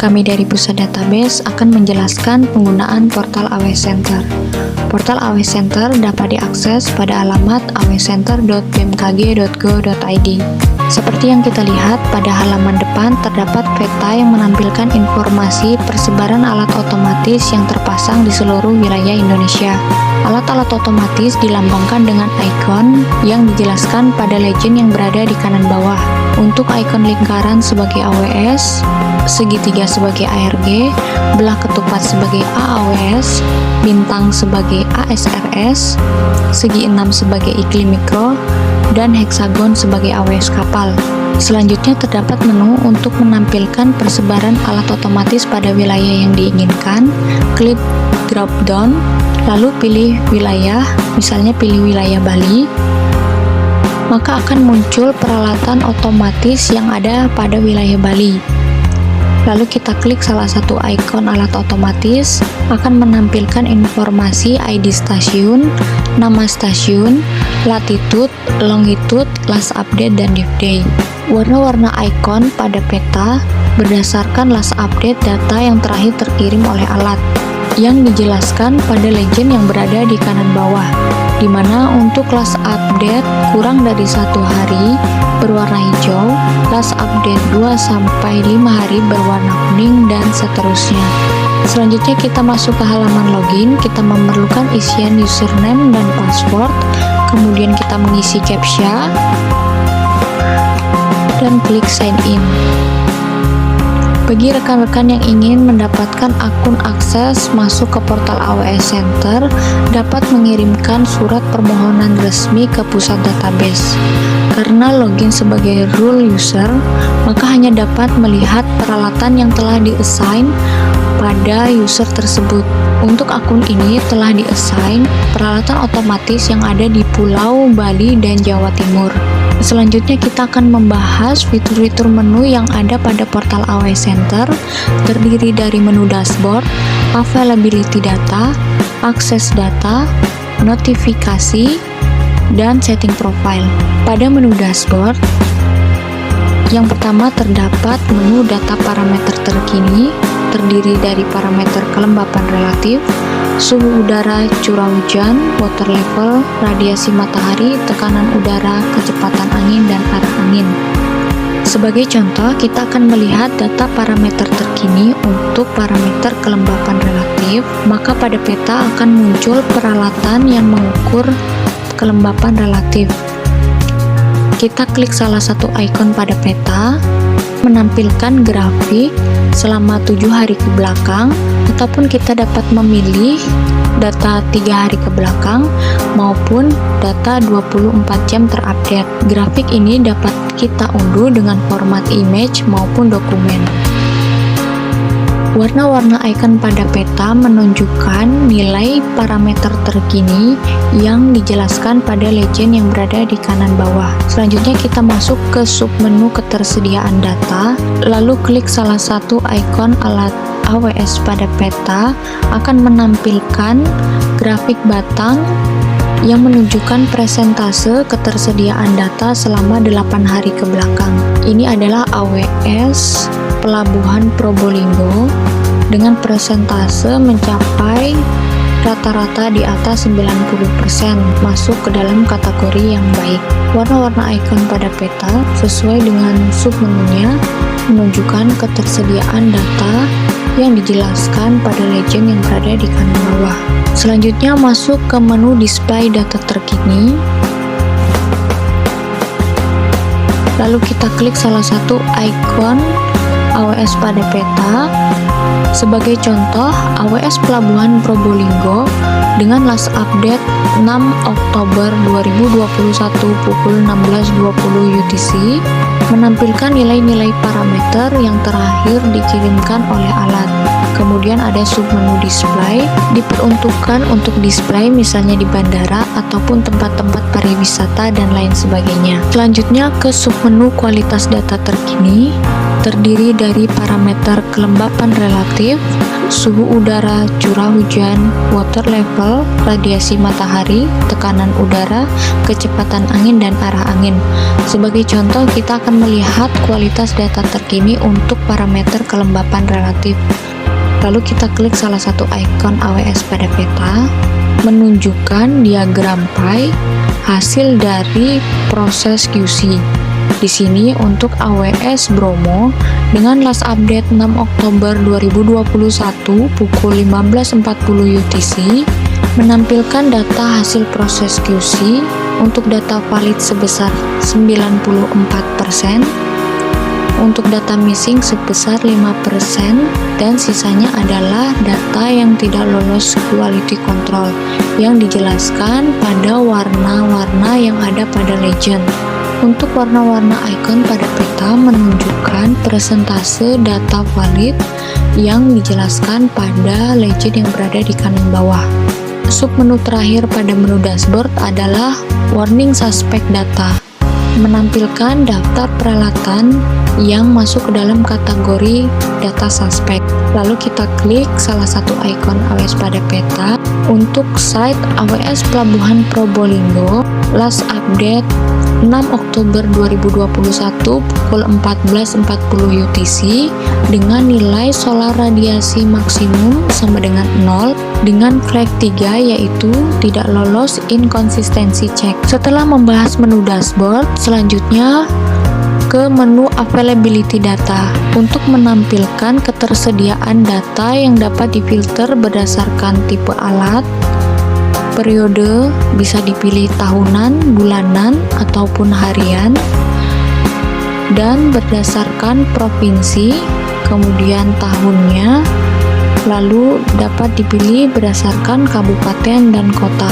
Kami dari Pusat Database akan menjelaskan penggunaan portal AWS Center. Portal AWS Center dapat diakses pada alamat awscenter.bmkg.go.id. Seperti yang kita lihat, pada halaman depan terdapat peta yang menampilkan informasi persebaran alat otomatis yang terpasang di seluruh wilayah Indonesia. Alat-alat otomatis dilambangkan dengan ikon yang dijelaskan pada legend yang berada di kanan bawah. Untuk ikon lingkaran sebagai AWS, segitiga sebagai ARG, belah ketupat sebagai AAWS, bintang sebagai ASRS, segi 6 sebagai iklim mikro, dan heksagon sebagai AWS kapal. Selanjutnya terdapat menu untuk menampilkan persebaran alat otomatis pada wilayah yang diinginkan. Klik drop down, lalu pilih wilayah, misalnya pilih wilayah Bali, maka akan muncul peralatan otomatis yang ada pada wilayah Bali. Lalu kita klik salah satu ikon alat otomatis, akan menampilkan informasi ID stasiun, nama stasiun, latitude, longitude, last update, dan div day. Warna-warna ikon pada peta berdasarkan last update data yang terakhir terkirim oleh alat, yang dijelaskan pada legend yang berada di kanan bawah, di mana untuk last update kurang dari 1 hari berwarna hijau, last update 2-5 hari berwarna kuning, dan seterusnya. Selanjutnya kita masuk ke halaman login. Kita memerlukan isian username dan password, kemudian kita mengisi captcha dan klik sign in. Bagi rekan-rekan yang ingin mendapatkan akun akses masuk ke portal AWS Center, dapat mengirimkan surat permohonan resmi ke Pusat Database. Karena login sebagai rule user, maka hanya dapat melihat peralatan yang telah di-assign pada user tersebut. Untuk akun ini telah di-assign peralatan otomatis yang ada di Pulau Bali dan Jawa Timur. Selanjutnya kita akan membahas fitur-fitur menu yang ada pada portal AWS Center, terdiri dari menu dashboard, availability data, akses data, notifikasi, dan setting profile. Pada menu dashboard, yang pertama terdapat menu data parameter terkini, terdiri dari parameter kelembapan relatif, suhu udara, curah hujan, water level, radiasi matahari, tekanan udara, kecepatan angin, dan arah angin. Sebagai contoh, kita akan melihat data parameter terkini untuk parameter kelembapan relatif, maka pada peta akan muncul peralatan yang mengukur kelembapan relatif. Kita klik salah satu ikon pada peta, menampilkan grafik selama 7 hari ke belakang, ataupun kita dapat memilih data 3 hari ke belakang maupun data 24 jam terupdate. Grafik ini dapat kita unduh dengan format image maupun dokumen. Warna-warna icon pada peta menunjukkan nilai parameter terkini yang dijelaskan pada legend yang berada di kanan bawah. Selanjutnya kita masuk ke submenu ketersediaan data, lalu klik salah satu icon alat AWS pada peta, akan menampilkan grafik batang yang menunjukkan presentase ketersediaan data selama 8 hari ke belakang. Ini adalah AWS Pelabuhan Probolinggo dengan presentase mencapai rata-rata di atas 90%, masuk ke dalam kategori yang baik. Warna-warna icon pada peta sesuai dengan submenunya menunjukkan ketersediaan data yang dijelaskan pada legend yang berada di kanan bawah. Selanjutnya masuk ke menu display data terkini. Lalu kita klik salah satu ikon AWS pada peta. Sebagai contoh, AWS Pelabuhan Probolinggo dengan last update 6 Oktober 2021 pukul 16.20 UTC menampilkan nilai-nilai parameter yang terakhir dikirimkan oleh alat. Kemudian ada submenu display, diperuntukkan untuk display misalnya di bandara ataupun tempat-tempat pariwisata dan lain sebagainya. Selanjutnya ke submenu kualitas data terkini, terdiri dari parameter kelembapan relatif, suhu udara, curah hujan, water level, radiasi matahari, tekanan udara, kecepatan angin, dan arah angin. Sebagai contoh, kita akan melihat kualitas data terkini untuk parameter kelembapan relatif. Lalu kita klik salah satu ikon AWS pada peta, menunjukkan diagram pie hasil dari proses QC. Di sini untuk AWS Bromo dengan last update 6 Oktober 2021 pukul 15.40 UTC menampilkan data hasil proses QC untuk data valid sebesar 94%, untuk data missing sebesar 5%, dan sisanya adalah data yang tidak lolos quality control yang dijelaskan pada warna-warna yang ada pada legend. Untuk warna-warna icon pada peta menunjukkan persentase data valid yang dijelaskan pada legend yang berada di kanan bawah. Submenu terakhir pada menu dashboard adalah warning suspect data, menampilkan daftar peralatan yang masuk ke dalam kategori data suspek. Lalu kita klik salah satu ikon AWS pada peta untuk site AWS Pelabuhan Probolinggo last update 6 Oktober 2021 pukul 14.40 UTC dengan nilai solar radiasi maksimum sama dengan 0 dengan flag 3 yaitu tidak lolos inkonsistensi check. Setelah membahas menu dashboard, selanjutnya ke menu availability data untuk menampilkan ketersediaan data yang dapat difilter berdasarkan tipe alat. Periode bisa dipilih tahunan, bulanan, ataupun harian, dan berdasarkan provinsi, kemudian tahunnya, lalu dapat dipilih berdasarkan kabupaten dan kota.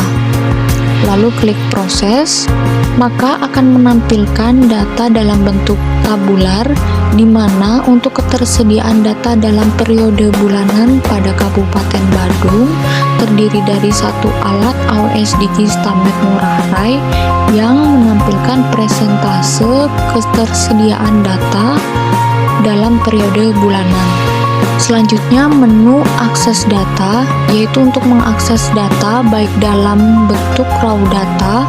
Lalu klik proses, maka akan menampilkan data dalam bentuk tabular di mana untuk ketersediaan data dalam periode bulanan pada Kabupaten Badung terdiri dari satu alat AWS Digi Stamet Ngurah Rai yang menampilkan presentase ketersediaan data dalam periode bulanan. Selanjutnya menu akses data, yaitu untuk mengakses data baik dalam bentuk raw data,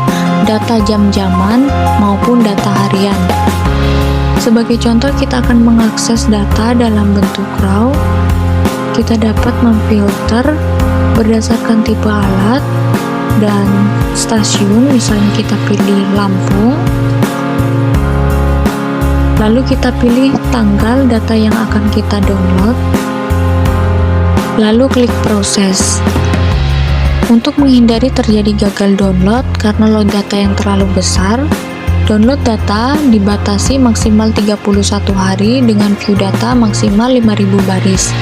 data jam-jaman, maupun data harian. Sebagai contoh, kita akan mengakses data dalam bentuk raw. Kita dapat memfilter berdasarkan tipe alat dan stasiun, misalnya kita pilih Lampung. Lalu kita pilih tanggal data yang akan kita download. Lalu klik proses. Untuk menghindari terjadi gagal download karena load data yang terlalu besar, download data dibatasi maksimal 31 hari dengan view data maksimal 5000 baris.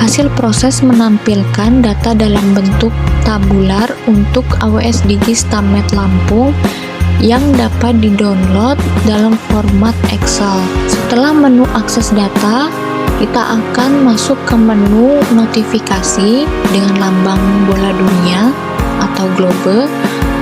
Hasil proses menampilkan data dalam bentuk tabular untuk AWS Digi Stamet Lampung yang dapat di-download dalam format Excel. Setelah menu akses data, kita akan masuk ke menu notifikasi dengan lambang bola dunia atau globe.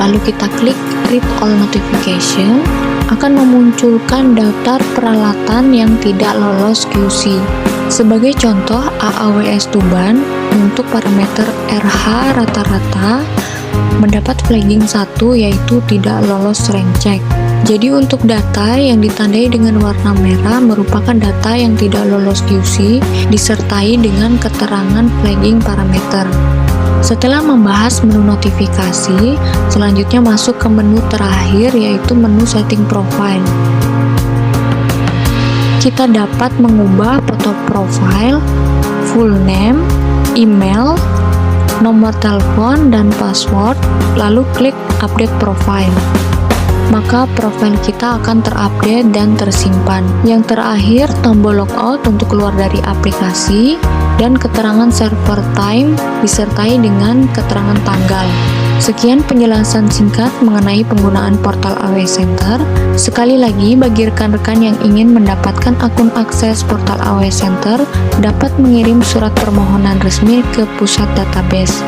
Lalu kita klik read all notification, akan memunculkan daftar peralatan yang tidak lolos QC. Sebagai contoh, AAWS Tuban untuk parameter RH rata-rata mendapat flagging 1 yaitu tidak lolos rank check. Jadi untuk data yang ditandai dengan warna merah merupakan data yang tidak lolos QC disertai dengan keterangan flagging parameter. Setelah membahas menu notifikasi, selanjutnya masuk ke menu terakhir yaitu menu setting profile. Kita dapat mengubah foto profile, full name, email, nomor telepon, dan password, lalu klik update profile. Maka profil kita akan terupdate dan tersimpan. Yang terakhir, tombol logout untuk keluar dari aplikasi dan keterangan server time disertai dengan keterangan tanggal. Sekian penjelasan singkat mengenai penggunaan portal AWS Center. Sekali lagi, bagi rekan-rekan yang ingin mendapatkan akun akses portal AWS Center, dapat mengirim surat permohonan resmi ke pusat database.